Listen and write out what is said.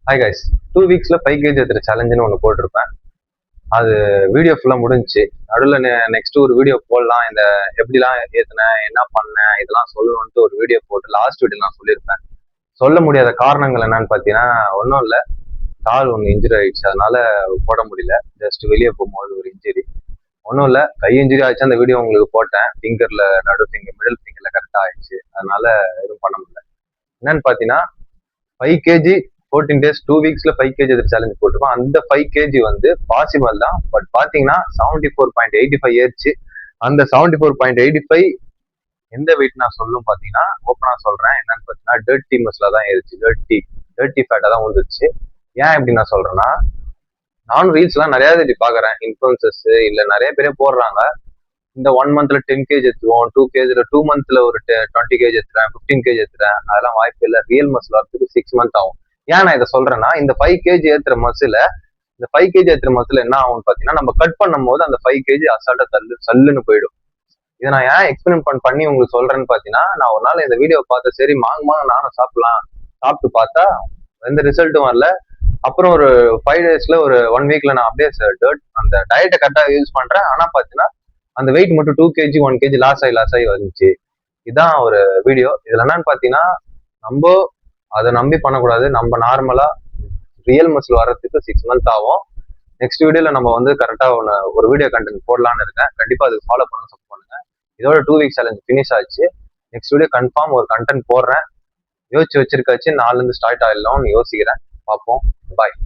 Hi guys, 2 வீக்ஸ்ல 5 kg ஏத்துற சேலஞ்சுன்னு ஒன்று போட்டிருப்பேன். அது வீடியோ ஃபுல்லாக முடிஞ்சுச்சு. நடுவில் நெக்ஸ்ட் ஒரு வீடியோ போடலாம், இந்த எப்படிலாம் ஏற்றுனேன், என்ன பண்ணேன், இதெல்லாம் சொல்லணும்ட்டு ஒரு வீடியோ போட்டு லாஸ்ட் வீடியோ நான் சொல்லியிருப்பேன். சொல்ல முடியாத காரணங்கள் என்னன்னு பார்த்தீங்கன்னா, ஒன்றும் இல்லை, கால் ஒன்று இன்ஜுரி ஆயிடுச்சு, அதனால போட முடியல. ஜஸ்ட் வெளியே போகும்போது ஒரு இன்ஜுரி, ஒன்றும் இல்லை, கை இன்ஜுரி ஆயிடுச்சு. அந்த வீடியோ உங்களுக்கு போட்டேன், ஃபிங்கர்ல நடு ஃபிங்கர் மிடில் ஃபிங்கர்ல கரெக்டாக ஆயிடுச்சு, அதனால எதுவும் பண்ண முடியல. என்னன்னு பார்த்தீங்கன்னா 5 kg 14 days 2 வீக்ஸ்ல 5 kg சேலஞ்ச் போட்டிருக்கோம். அந்த 5 kg வந்து பாசிபிள் தான். பட் பாத்தீங்கன்னா 74.85 ஏறிச்சு. அந்த 74.85 எந்த வெயிட் நான் சொல்லும் பாத்தீங்கன்னா, ஓப்பனா சொல்றேன், என்னன்னு பாத்தீங்கன்னா டர்ட்டி மஸ்ல தான் ஏறிச்சு. டர்ட்டி ஃபேட்டா தான் வந்துருச்சு. ஏன் இப்படி நான் சொல்றேன்னா, நானும் ரீல்ஸ் எல்லாம் நிறைய தேடி பாக்குறேன், இன்ஃபுளுசர்ஸ் இல்ல நிறைய பேரே போடுறாங்க, இந்த 1 மந்த்ல 10 kg ஏற்றுவோம், 2 kg 2 மந்த்ல ஒரு 20 kg ஏற்றுறேன், 15 kg ஏற்றுறேன். அதெல்லாம் வாய்ப்பு இல்லை. ரியல் மசில் வரதுக்கு 6 months ஆகும். ஏன் நான் இதை சொல்றேன்னா, இந்த 5 kg ஏத்துற மசில, இந்த 5 kg ஏத்துற மசில என்ன ஆகும்னு பாத்தீங்கன்னா, நம்ம கட் பண்ணும் போது அந்த 5 kg அசால்ட்டா சல்லுன்னு போயிடும். இதை நான் ஏன் எக்ஸ்பெரிமெண்ட் பண்ணி உங்களுக்கு சொல்றேன்னு பாத்தீங்கன்னா, நான் ஒரு நாள் இந்த வீடியோ பார்த்து சரி மாங்க நானும் சாப்பிடலாம், சாப்பிட்டு பார்த்தா எந்த ரிசல்ட்டும் வரல. அப்புறம் ஒரு 5 daysல ஒரு 1 weekல நான் அப்படியே அந்த டயட்டை கரெக்டா யூஸ் பண்றேன். ஆனா பாத்தீங்கன்னா அந்த வெயிட் மட்டும் 2 kg 1 kg லாஸ் ஆகி வந்துச்சு. இதுதான் ஒரு வீடியோ. இதுல என்னன்னு பாத்தீங்கன்னா, நம்ம அதை நம்பி பண்ணக்கூடாது. நம்ம நார்மலா ரியல் மசில் வர்றதுக்கு 6 months ஆகும். நெக்ஸ்ட் வீடியோல நம்ம வந்து கரெக்டா ஒரு வீடியோ கண்டென்ட் போடலான்னு இருக்கேன். கண்டிப்பா அதுக்கு ஃபாலோ பண்ண சப்போர்ட் பண்ணுங்க. இதோட 2 week சேலஞ்ச் ஃபினிஷ் ஆச்சு. நெக்ஸ்ட் வீடியோ கன்ஃபார்ம் ஒரு கண்டென்ட் போடுறேன். யோசிச்சு வச்சிருக்காச்சு, 4ல இருந்து ஸ்டார்ட் ஆயிடலாம்னு யோசிக்கிறேன். பார்ப்போம். பாய்.